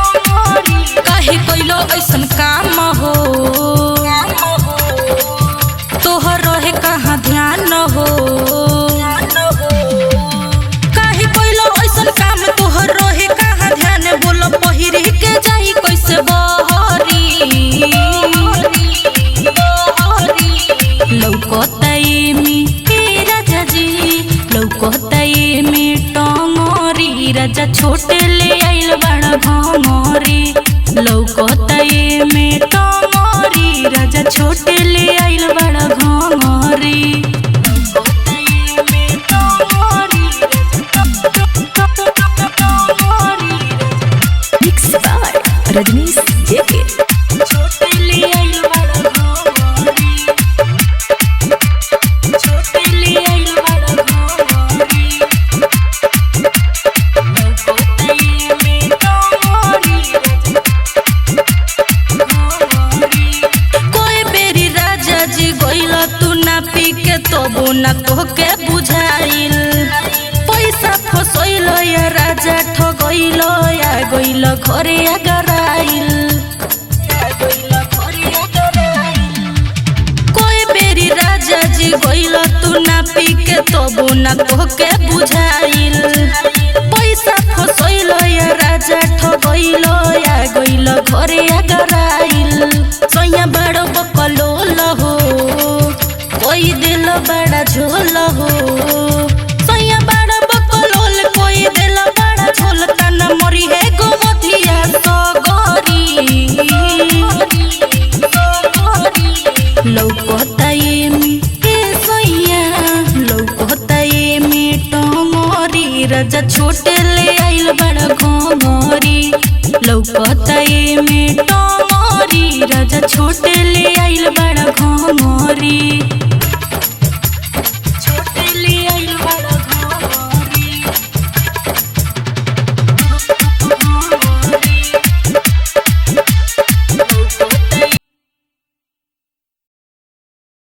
काहे कइलो ऐसन काम हो तोहर रहे कहाँ ध्यान हो। काहे कइलो ऐसन काम तोहर रहे कहाँ ध्यान बोलो पहिरी के जाई कैसे बहरी लौकताई में राजा जी लौकताई में टंगरी राजा छोटे ले आइल बड़ा भमरी लौकताई में टंगरी राजा छोटे ले आइल बड़ा भमरी। Mixed by Rajnish JK. छोटे ले आइल बड़ा भमरी छोटे ले आइल बड़ा भमरी लौकताई में टंगरी कोई बेरी राजा जी गइल तू ना पी के तबो ना तोहके बुझाइल पैसा फसैल या राजा ठगैल या गइल घरे अगराइल कोई बेरी राजा जी गइल तू ना पी के तबो ना तोहके बुझाइल पैसा फसैल या राजा ठगैल या गइल घरे अगराइल सैया बड़ बकलोल हो कोई दिल बड़ा झोल हो सैया बड़ बकलोल कोई दिल बड़ा झोल तना मरी है गोमतिया सगरी लौकताई में सैया लौकताई में टंगरी राजा छोटे ले आइल बड़ा घमरी लौकताई में टंगरी राजा छोटे ले आइल बड़ा घमरी।